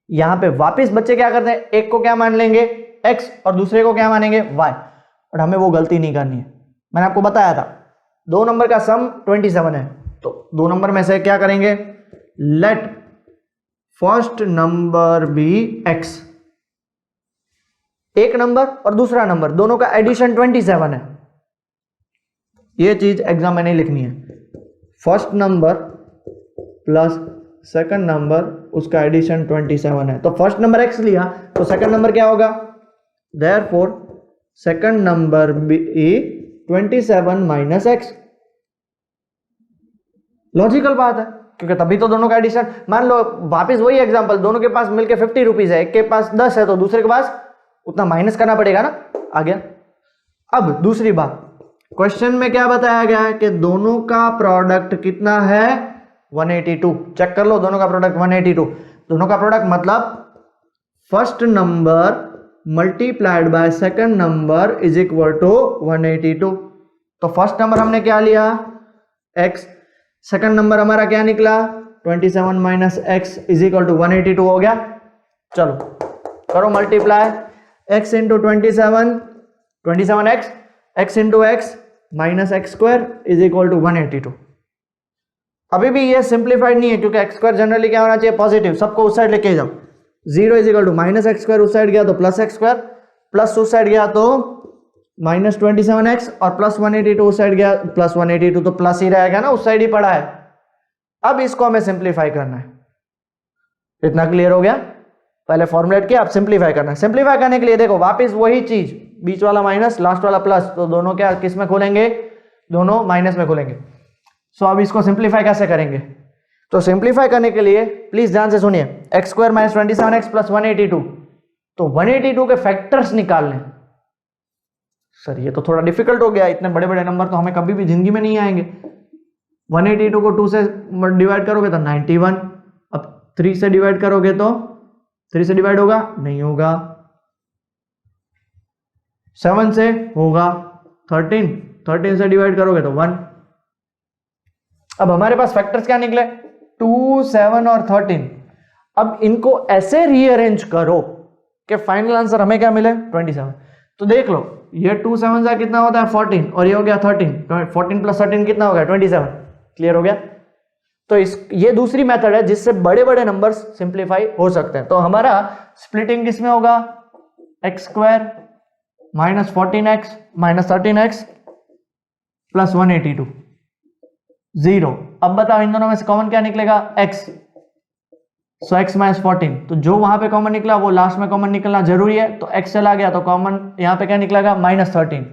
यहां पे वापस बच्चे क्या करते हैं, एक को क्या मान लेंगे x और दूसरे को क्या मानेंगे y, और हमें वो गलती नहीं करनी है। मैंने आपको बताया था 2 नंबर का सम 27 है, तो 2 नंबर में से क्या करेंगे, let first number be x, एक नंबर और दूसरा नंबर दोनों का एडिशन 27 है। ये चीज एग्जाम में नहीं लिखनी है। First number plus second number उसका एडिशन 27 है, तो फर्स्ट नंबर x लिया तो सेकंड नंबर क्या होगा, therefore second number be 27 minus x। Logical बात है, क्योंकि तभी तो दोनों का एडिशन, मान लो वापस वही एग्जांपल, दोनों के पास मिलके 50 रुपीज है, एक के पास 10 है तो दूसरे के पास उतना माइनस करना पड़ेगा ना, आ गया। अब दूसरी बात, क्वेश्चन में क्या बताया गया है कि दोनों का प्रोडक्ट कितना है 182। चेक कर लो, दोनों का प्रोडक्ट 182। दोनों का प्रोडक्ट मतलब first number multiplied by second number is equal to 182। तो फर्स्ट नंबर हमने क्या लिया x, सेकंड नंबर हमारा क्या निकला 27 minus x is equal to 182 हो गया। चलो करो multiply, x into 27x, x into x minus x square is equal to 182। अभी भी ये सिंप्लीफाइड नहीं है क्योंकि एक्स स्क्वायर जनरली क्या होना चाहिए पॉजिटिव, सबको उस साइड लेके जाओ। 0 is equal to minus x square, उस साइड गया तो प्लस एक्स स्क्वायर, प्लस उस साइड गया तो माइनस 27x और प्लस 182 उस साइड गया, प्लस 182 तो प्लस ही रहेगा ना, उस साइड ही पड़ा है। अब इसको हमें सिंप्लीफाई करना है। इतना क्लियर हो गया? पहले फॉर्मुलेट किया, अब सिंप्लीफाई करना है। सिंप्लीफाई करने के लिए देखो वापस वही चीज, बीच वाला माइनस लास्ट वाला प्लस, तो दोनों क्या किस में खोलेंगे, दोनों माइनस में खोलेंगे। सो अब इसको सिंप्लीफाई कैसे करेंगे, तो सिंप्लीफाई करने के लिए प्लीज ध्यान से सुनिए, x square minus 27x plus 182, तो 182 के फैक्टर्स निकालने। सर ये तो थोड़ा डिफिकल्ट हो गया, इतने बड़े बड़े नंबर तो हमें कभी भी जिंदगी में नहीं आएंगे। 182 को 2 से डिवाइड करोगे तो 91, अब 3 से डिवाइड करोगे तो 3 से डिवाइड होगा नहीं होगा, 7 से होगा, 13 से डिवाइड करोगे तो 1। अब हमारे पास फैक्टर्स क्या निकले 2, 7 और 13। अब इनको ऐसे रीअरेंज करो कि फाइनल आंसर हमें क्या मिले 27। तो देख लो ये 2 7 से कितना होता है 14 और ये हो गया 13, 14 प्लस 13 कितना हो गया 27। क्लियर हो गया? तो ये दूसरी मेथड है जिससे बड़े बड़े नंबर्स सिंप्लीफाई हो सकते हैं। तो हमारा स्प्लिटिंग किसमें होगा, x square minus 14x minus 13x plus 182 0। अब बताओ इन दोनों में से कॉमन क्या निकलेगा x, सो x माइनस 14, तो जो वहां पे कॉमन निकला वो लास्ट में कॉमन निकलना जरूरी है, तो x चला गया तो कॉमन यहां पे क्या निकलेगा माइनस 13।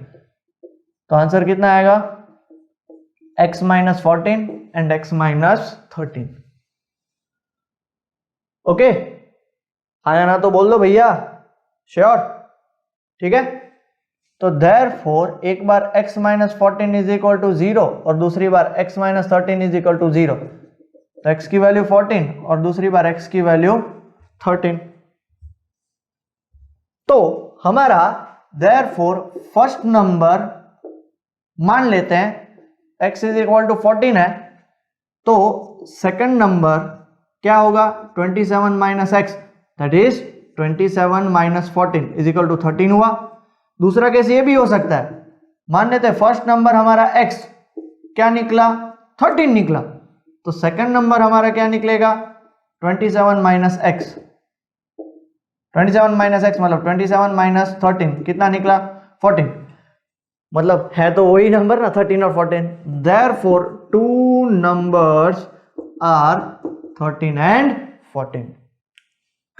तो आंसर कितना आएगा x minus 14 and x minus 13। Okay आया ना तो बोल दो भैया, श्योर? ठीक है, तो देयरफॉर एक बार x minus 14 is equal to 0 और दूसरी बार x minus 13 is equal to 0, तो x की वैल्यू 14 और दूसरी बार x की वैल्यू 13। तो हमारा देयरफॉर फर्स्ट नंबर मान लेते हैं x इज इक्वल टू 14 है, तो सेकंड नंबर क्या होगा 27 minus x, that is 27 minus 14 is equal to 13 हुआ। दूसरा केस ये भी हो सकता है, मान लेते हैं फर्स्ट नंबर हमारा x क्या निकला 13 निकला, तो सेकंड नंबर हमारा क्या निकलेगा 27 माइनस एक्स, 27 माइनस एक्स मतलब 27 माइनस 13 कितना निकला 14, मतलब है तो वही नंबर ना 13 और 14। Therefore two numbers are 13 and 14।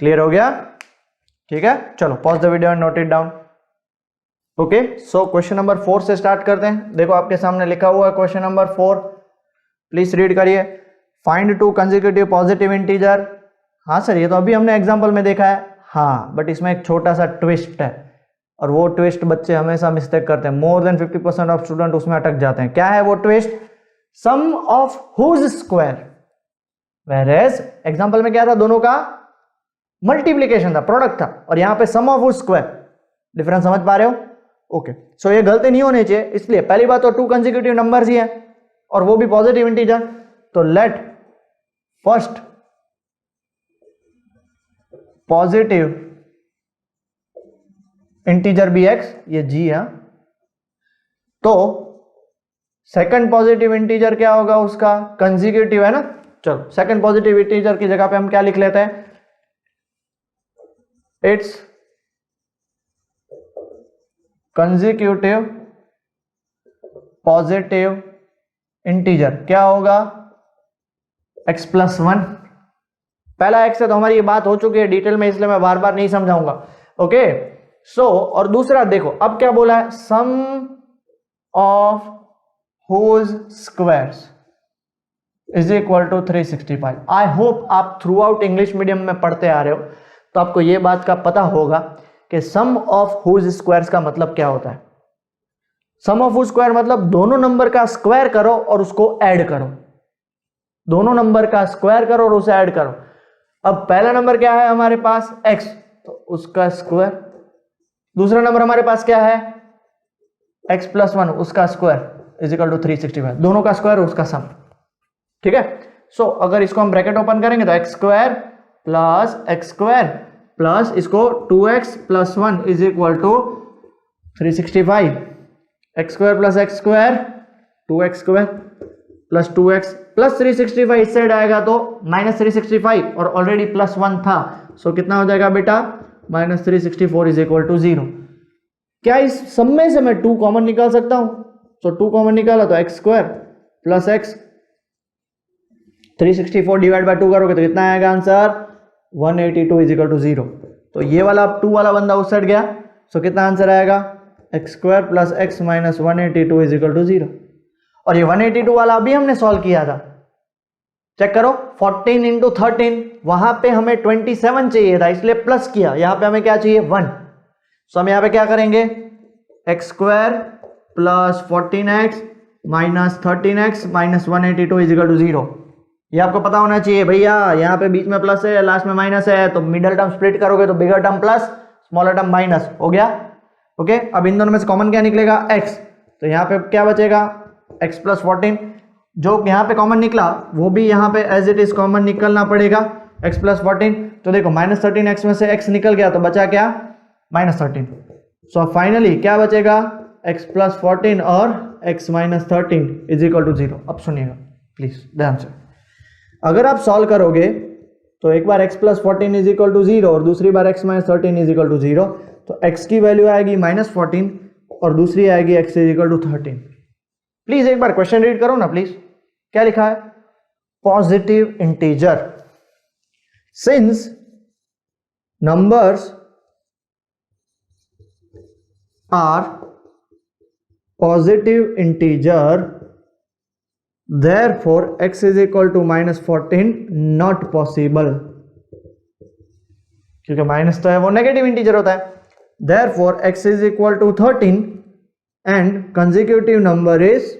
Clear हो गया? ठीक है, चलो pause the video and note it down. Okay, so question number 4 से स्टार्ट करते हैं। देखो आपके सामने लिखा हुआ है क्वेश्चन नंबर 4, प्लीज रीड करिए। Find to consecutive positive integer. हाँ सर ये तो अभी हमने एग्जांपल में देखा है, हाँ बट इसमें एक छोटा सा ट्विस्ट है, और वो ट्विस्ट बच्चे हमेशा मिस्टेक करते हैं, मोर देन 50% ऑफ स्टूडेंट उसमें अटक जाते हैं। क्या है वो twist, sum of whose square, whereas example में क्या था दोनों का मल्टीप्लीकेशन था, प्रोडक्ट था, और यहां पे सम ऑफ हुज स्क्वायर। डिफरेंस समझ पा रहे हो? ओके, सो ये गलती नहीं होनी चाहिए, इसलिए पहली बात तो 2 कंसेक्यूटिव नंबर्स ही है और वो भी पॉजिटिव इंटीजर, तो let first positive integer be x, ये जी है, तो सेकंड पॉजिटिव इंटीजर क्या होगा उसका कंसेक्यूटिव है ना। चलो सेकंड पॉजिटिव इंटीजर की जगह पे हम क्या लिख लेते हैं, इट्स कंसेक्यूटिव पॉजिटिव इंटीजर क्या होगा x प्लस 1। पहला x है तो हमारी ये बात हो चुकी है डिटेल में, इसलिए मैं बार बार नहीं समझाऊंगा। ओके सो और दूसरा देखो अब क्या बोला है, sum of whose squares is equal to 365। I hope आप थ्रू आउट इंग्लिश मीडियम में पढ़ते आ रहे हो तो आपको यह बात का पता होगा कि सम ऑफ हुज स्क्वायर्स का मतलब क्या होता है। सम ऑफ हुज स्क्वायर मतलब दोनों नंबर का स्क्वायर करो और उसको ऐड करो, दोनों नंबर का स्क्वायर करो और उसे ऐड करो। अब पहला नंबर क्या है हमारे पास x, तो उसका स्क्वायर, दूसरा नंबर हमारे पास क्या है x प्लस 1 उसका स्क्वायर, इज इक्वल टू 365, दोनों का स्क्वायर उसका सम, ठीक है। सो अगर इसको हम ब्रैकेट ओपन करेंगे तो एक्स स्क्वायर प्लस इसको 2x plus 1 is equal to 365, x square plus x square 2x square plus 2x plus 365 इस साइड आएगा तो माइनस 365 और ऑलरेडी प्लस 1 था, सो कितना हो जाएगा बेटा माइनस 364 इज इक्वल टू 0। क्या इस सब में से मैं 2 कॉमन निकाल सकता हूं? सो 2 कॉमन निकाला तो x square plus x, 364 divide by 2 करोगे तो कितना आएगा आंसर 182 इज इक्वल टू 0। तो ये वाला 2 वाला बंदा उस साइड गया, सो कितना आंसर आएगा x square plus x minus 182 is equal to 0। और ये 182 वाला अभी हमने सॉल्व किया था, चेक करो 14 इंटू 13, वहां पे हमें 27 चाहिए था इसलिए प्लस किया, यहां पे हमें क्या चाहिए 1, सो हम यहां पे क्या करेंगे x square plus 14x minus 13x minus 182 is equal to 0। ये आपको पता होना चाहिए भैया, यहाँ पे बीच में प्लस है लास्ट में माइनस है, तो मिडल टर्म स्प्लिट करोगे तो bigger term plus smaller term minus हो गया, ओके। अब इन दोनों में से कॉमन क्या निकलेगा x, तो यहाँ पे क्या बचेगा x प्लस 14, जो यहाँ पे कॉमन निकला वो भी यहाँ पे एज इट इज कॉमन निकलना पड़ेगा x प्लस 14। तो देखो माइनस 13x में से x निकल गया तो बचा क्या माइनस 13, सो फाइनली क्या बचेगा x प्लस 14 और x minus 13 is equal to 0। अब सुनिएगा प्लीज ध्यान से, अगर आप सॉल्व करोगे तो एक बार x plus 14 is equal to 0 और दूसरी बार x minus 13 is equal to 0, तो x की वैल्यू आएगी माइनस 14 और दूसरी आएगी x is equal to 13। Please एक बार क्वेश्चन रीड करो ना प्लीज, क्या लिखा है positive integer since numbers are positive integer therefore x is equal to minus 14 not possible, क्योंकि माइनस तो है वो नेगेटिव इंटीजर होता है, therefore x is equal to 13 and consecutive number is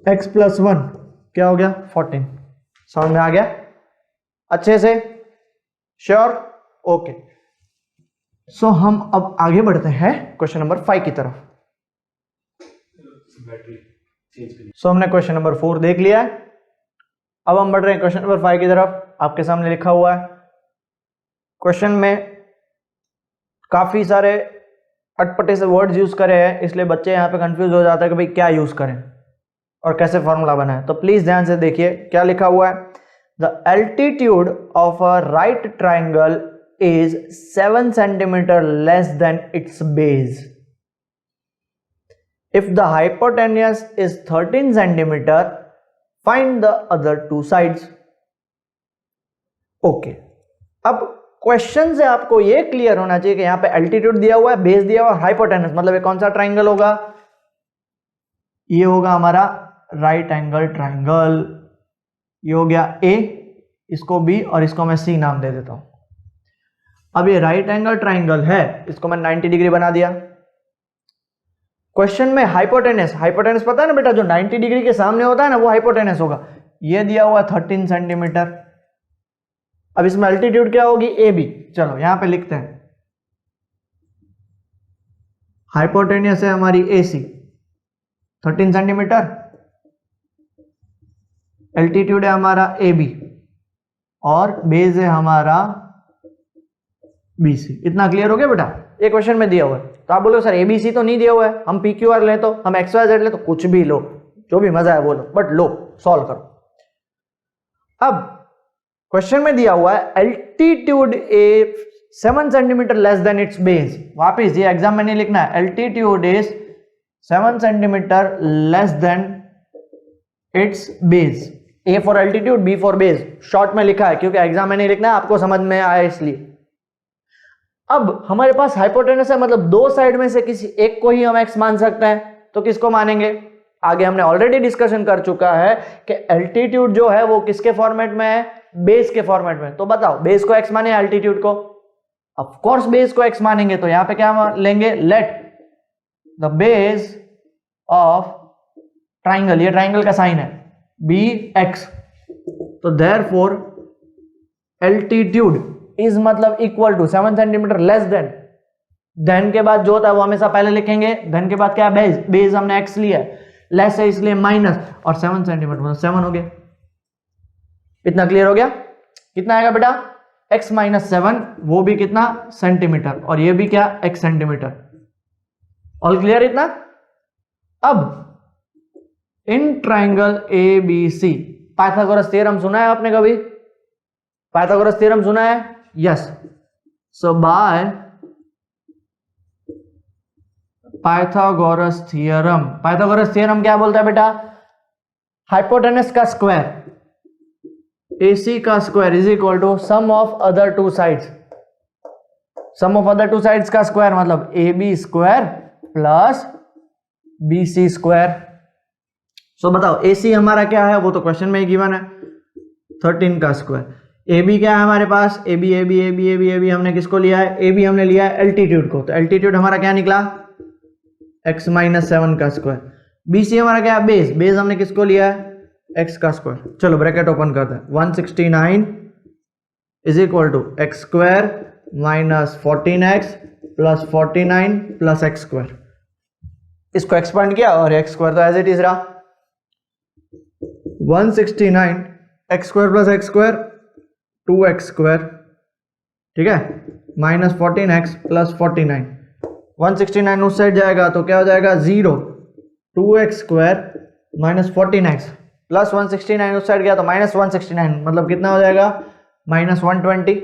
x plus 1 क्या हो गया 14। समझ में आ गया अच्छे से, श्योर, ओके। सो हम अब आगे बढ़ते हैं क्वेश्चन नंबर 5 की तरफ। सो हमने क्वेश्चन नंबर 4 देख लिया है, अब हम बढ़ रहे हैं क्वेश्चन नंबर 5 की तरफ। आपके सामने लिखा हुआ है, क्वेश्चन में काफी सारे अटपटे से वर्ड्स यूज करे हैं, इसलिए बच्चे यहाँ पे कंफ्यूज हो जाता है कि भाई क्या यूज करें और कैसे फॉर्मूला बनाए। तो प्लीज ध्यान से देखिए क्या लिखा हुआ है, the altitude of a right triangle is 7 centimetre less than its base if the hypotenuse is 13 centimeter, find the other two sides. Okay, अब क्वेश्चन से आपको ये क्लियर होना चाहिए कि यहां पे एल्टीट्यूड दिया हुआ है, बेस दिया हुआ है, हाइपोटेनस, मतलब ये कौन सा ट्राइंगल होगा, ये होगा हमारा राइट एंगल ट्राइंगल। ये हो गया ए, इसको बी और इसको मैं सी नाम दे देता हूं। अब ये राइट एंगल ट्राइंगल है, इसको मैं 90 डिग्री बना दिया। क्वेश्चन में हाइपोटेनस, हाइपोटेनस पता है ना बेटा, जो 90 डिग्री के सामने होता है ना वो हाइपोटेनस होगा। ये दिया हुआ 13 सेंटीमीटर। अब इसमें अल्टीट्यूड क्या होगी ए बी, चलो यहां पे लिखते हैं। हाइपोटेनस है हमारी ए सी 13 सेंटीमीटर, एल्टीट्यूड है हमारा ए बी और बेस है हमारा बी सी। इतना क्लियर हो गया बेटा, ये क्वेश्चन में दिया हुआ है। तो आप बोलो सर एबीसी तो नहीं दिया हुआ है, हम PQR ले तो, हम XYZ ले तो, कुछ भी लो, जो भी मजा है वो लो, बट लो सॉल्व करो। अब क्वेश्चन में दिया हुआ है altitude a 7 centimetre less than its base. वापिस ये एग्जाम में नहीं लिखना है, altitude is 7 centimetre less than its base. A for altitude, B for base, short में लिखा है क्योंकि एग्जाम में नहीं लिखना है, आपको समझ में आया इसलिए। अब हमारे पास हाइपोटेनस है, मतलब दो साइड में से किसी एक को ही हम x मान सकते हैं, तो किसको मानेंगे? आगे हमने ऑलरेडी डिस्कशन कर चुका है कि एल्टीट्यूड जो है वो किसके फॉर्मेट में है, बेस के फॉर्मेट में। तो बताओ बेस को x माने एल्टीट्यूड को? ऑफ कोर्स बेस को x मानेंगे, तो यहां पे क्या लेंगे, let the base of triangle, ये ट्राइंगल का साइन है, बी x। तो देयरफॉर एल्टीट्यूड इज मतलब equal to 7 centimetre less than धन के बाद जो होता है वो हमेशा पहले लिखेंगे। धन के बाद क्या है, बेस, बेस हमने x लिया है, लेस है इसलिए माइनस, और 7 सेंटीमीटर मतलब 7 हो गया। इतना क्लियर हो गया? कितना आएगा बेटा, x माइनस 7, वो भी कितना, सेंटीमीटर, और ये भी क्या, x सेंटीमीटर। ऑल क्लियर इतना? अब in triangle ABC, Pythagoras theorem सुना है आपने कभी? पाइथागोरस थ्योरम सुना है? Yes. So by Pythagoras theorem, Pythagoras theorem क्या बोलता है बेटा, हाइपोटेनस का स्क्वायर AC का square is equal to sum of other two sides. Sum of other two sides का स्क्वायर मतलब AB square plus BC square. So बताओ AC हमारा क्या है, वो तो क्वेश्चन में ही गिवन है, 13 का स्क्वायर। AB क्या है हमारे पास, AB हमने किसको लिया है, AB हमने लिया है एल्टीट्यूड को, तो एल्टीट्यूड हमारा क्या निकला, x माइनस 7 का स्क्वायर। BC हमारा क्या है, बेस, बेस हमने किसको लिया है, x का स्क्वायर। चलो ब्रैकेट ओपन करते हैं, 169 is equal to x square minus 14x plus 49 plus x square. इसको एक्सपांड किया और एक्स स्क्वायर तो एज इट इज रहा, 169 x square plus x square 2x square, ठीक है, माइनस 14x प्लस 49। 169 उस साइड जाएगा तो क्या हो जाएगा, 0, 2x square minus 14x plus 169 उस साइड गया तो माइनस 169, मतलब कितना हो जाएगा, माइनस 120।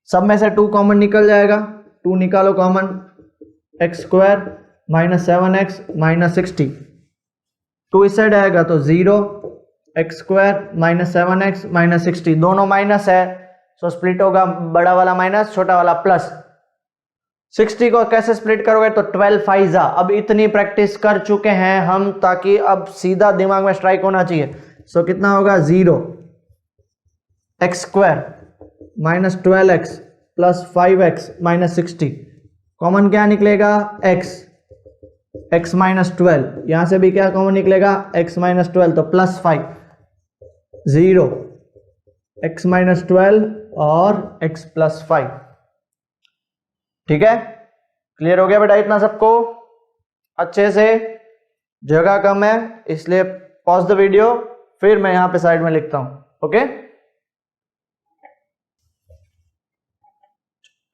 सब में से 2 कॉमन निकल जाएगा, 2 निकालो common, x square minus 7x minus 60, 2 इस साइड आएगा तो 0, x square minus 7x minus 60, दोनों माइनस है, सो स्प्लिट होगा, बड़ा वाला माइनस छोटा वाला प्लस। 60 को कैसे स्प्लिट करोगे, तो 12 फाइजा। अब इतनी प्रैक्टिस कर चुके हैं हम, ताकि अब सीधा दिमाग में स्ट्राइक होना चाहिए। सो कितना होगा, 0, x square minus 12x plus 5x minus 60, common क्या निकलेगा, x माइनस 12, यहां से भी क्या कॉमन निकलेगा, x माइनस 12, तो प्लस 5, 0, x माइनस 12 और x प्लस 5। ठीक है, क्लियर हो गया बेटा इतना सबको अच्छे से? जगह कम है इसलिए पॉज द वीडियो, फिर मैं यहां पे साइड में लिखता हूं। Okay,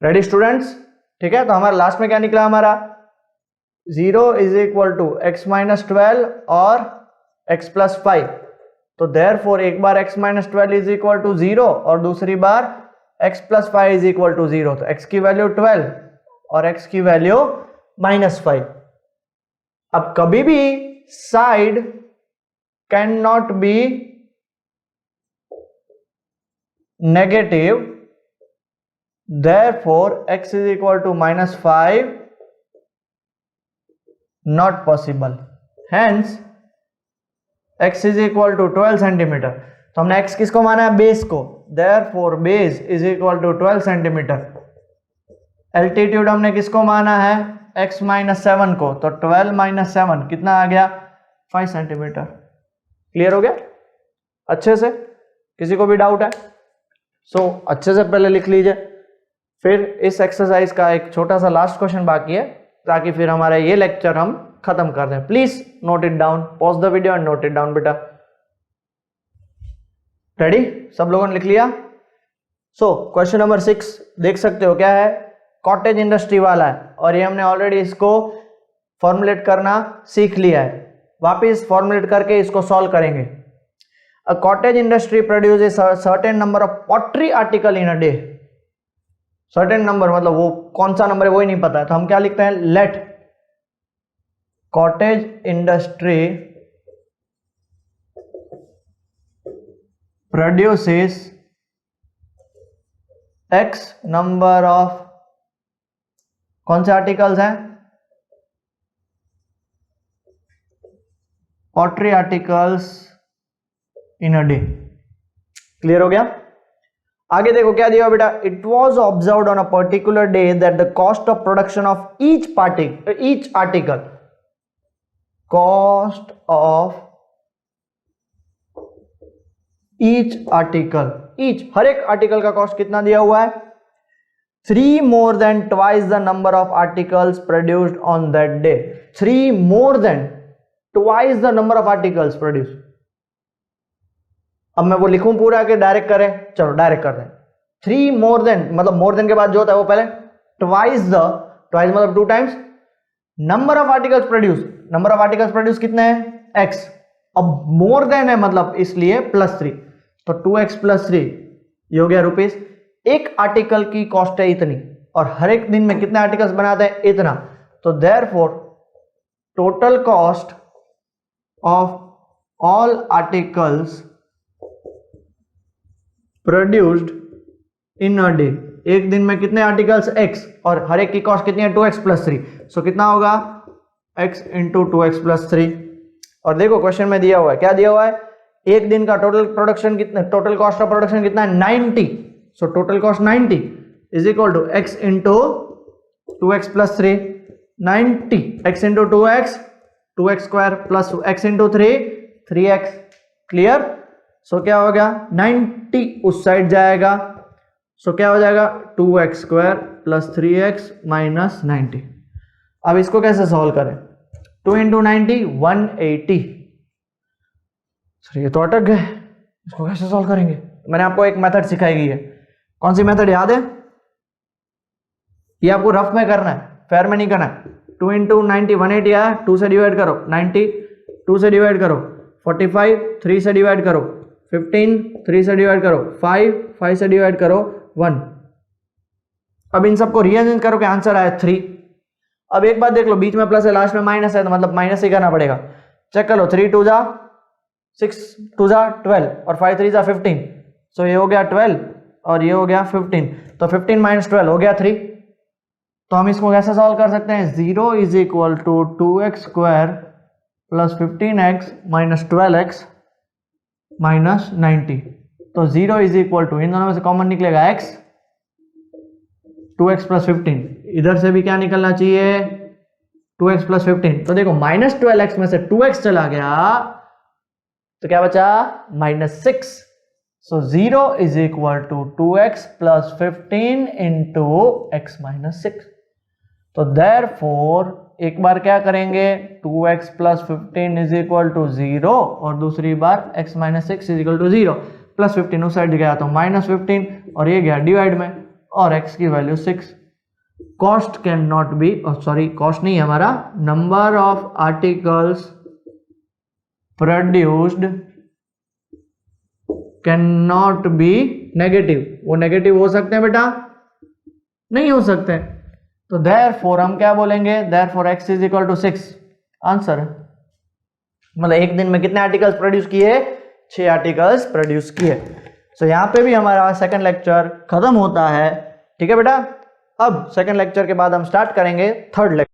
ready students? ठीक है, तो हमारा लास्ट में क्या निकला, हमारा 0 is equal to x minus 12 और x प्लस 5। तो देयरफॉर एक बार x minus 12 is equal to 0 और दूसरी बार x plus 5 is equal to 0। तो x की वैल्यू 12 और x की वैल्यू माइनस 5। अब कभी भी side can not be negative, therefore x is equal to minus 5 not possible, hence x is equal to 12 centimetre. तो हमने x किसको माना है, बेस को, therefore base is equal to 12 centimetre. Altitude हमने किसको माना है, x माइनस 7 को, तो 12 माइनस 7 कितना आ गया, 5 सेंटीमीटर। क्लियर हो गया अच्छे से? किसी को भी डाउट है? सो अच्छे से पहले लिख लीजिए, फिर इस एक्सरसाइज का एक छोटा सा लास्ट क्वेश्चन बाकी है, ताकि फिर हमारा ये लेक्चर हम खत्म कर दें। Please note it down, pause the video and note it down बेटा। रेडी, सब लोगों ने लिख लिया? सो क्वेश्चन नंबर 6 देख सकते हो, क्या है, कॉटेज इंडस्ट्री वाला है, और ये हमने ऑलरेडी इसको फॉर्मुलेट करना सीख लिया है। वापिस फॉर्मुलेट करके इसको सॉल्व करेंगे। A cottage industry produces a certain number of pottery article in a day. Certain number मतलब वो कौन सा नंबर है वो ही नहीं पता है, तो हम क्या लिखते हैं, let cottage industry produces x number of, कौन से आर्टिकल्स हैं, pottery articles in a day. Clear हो गया? आगे देखो क्या दिया बेटा, it was observed on a particular day that the cost of production of each article, cost of each article, each हर एक आर्टिकल का कॉस्ट कितना दिया हुआ है, 3 more than twice the number of articles produced on that day. 3 more than twice the number of articles produced. अब मैं वो लिखूं पूरा कि डायरेक्ट करें? चलो डायरेक्ट कर दें. 3 more than मतलब more than के बाद जो होता है वो पहले twice मतलब 2 times number of articles produced. number of articles produced कितने हैं? x. अब more than है मतलब इसलिए +3, तो 2x + 3 ये हो गया रुपीस. एक आर्टिकल की कॉस्ट है इतनी और हर एक दिन में कितने आर्टिकल्स बनाते हैं? इतना. तो therefore total cost of all articles produced in a day. एक दिन में कितने आर्टिकल्स? x, और हर एक की कॉस्ट कितनी है? 2x + 3. सो कितना होगा? x × 2x + 3. और देखो क्वेश्चन में दिया हुआ है, क्या दिया हुआ है? एक दिन का टोटल प्रोडक्शन कितना, टोटल कॉस्ट ऑफ प्रोडक्शन कितना है? 90. So total cost 90 is equal to x × 2x + 3. 90 x × 2x 2x² plus x × 3 3x. Clear? So क्या हो गया? 90 उस साइड जाएगा. सो क्या हो जाएगा? 2x² + 3x - 90. अब इसको कैसे सॉल्व करें? 2 × 90 180. सर ये तो अटक गए, इसको कैसे सॉल्व करेंगे? मैंने आपको एक मेथड सिखाई गई है. कौन सी मेथड याद है? ये आपको रफ में करना है, फेयर में नहीं करना है. 2 × 90 180 आया, 2 से डिवाइड करो. 90 2 से डिवाइड करो. 45 3 से डिवाइड करो. 15 3 से डिवाइड करो. 5 से डिवाइड करो. 1. अब इन सबको रीअरेंज करो कि आंसर आया 3. अब एक बात देख लो, बीच में प्लस है, लास्ट में माइनस है, तो मतलब माइनस ही करना पड़ेगा. चेक कर लो. 3 2 जा 6 2 जा 12 और 5 3 जा 15. सो ये हो गया 12 और ये हो गया 15. तो 15 - 12 हो गया 3. तो हम इसको कैसे सॉल्व कर सकते हैं? 0 = 2x² + 15x - 12x - 90. तो 0 = इन दोनों में से कॉमन निकलेगा x, 2x + 15. इधर से भी क्या निकलना चाहिए? 2x + 15. तो देखो -12x में से 2x चला गया तो क्या बचा? -6. So 0 = 2x + 15 × x - 6. तो therefore एक बार क्या करेंगे? 2x + 15 = 0 और दूसरी बार x - 6 = 0. + 15 उस साइड गया तो -15 और ये गया डिवाइड में और x की value 6. Cost can not be, sorry cost नहीं है हमारा, number of articles produced can not be negative. वो नेगेटिव हो सकते हैं बेटा? नहीं हो सकते. तो देयरफॉर हम क्या बोलेंगे? Therefore x = 6 answer. मतलब एक दिन में कितने आर्टिकल्स प्रोड्यूस किए? 6 आर्टिकल्स प्रोड्यूस किए. सो यहाँ पे भी हमारा सेकंड लेक्चर खत्म होता है. ठीक है बेटा? अब सेकंड लेक्चर के बाद हम स्टार्ट करेंगे थर्ड लेक्चर.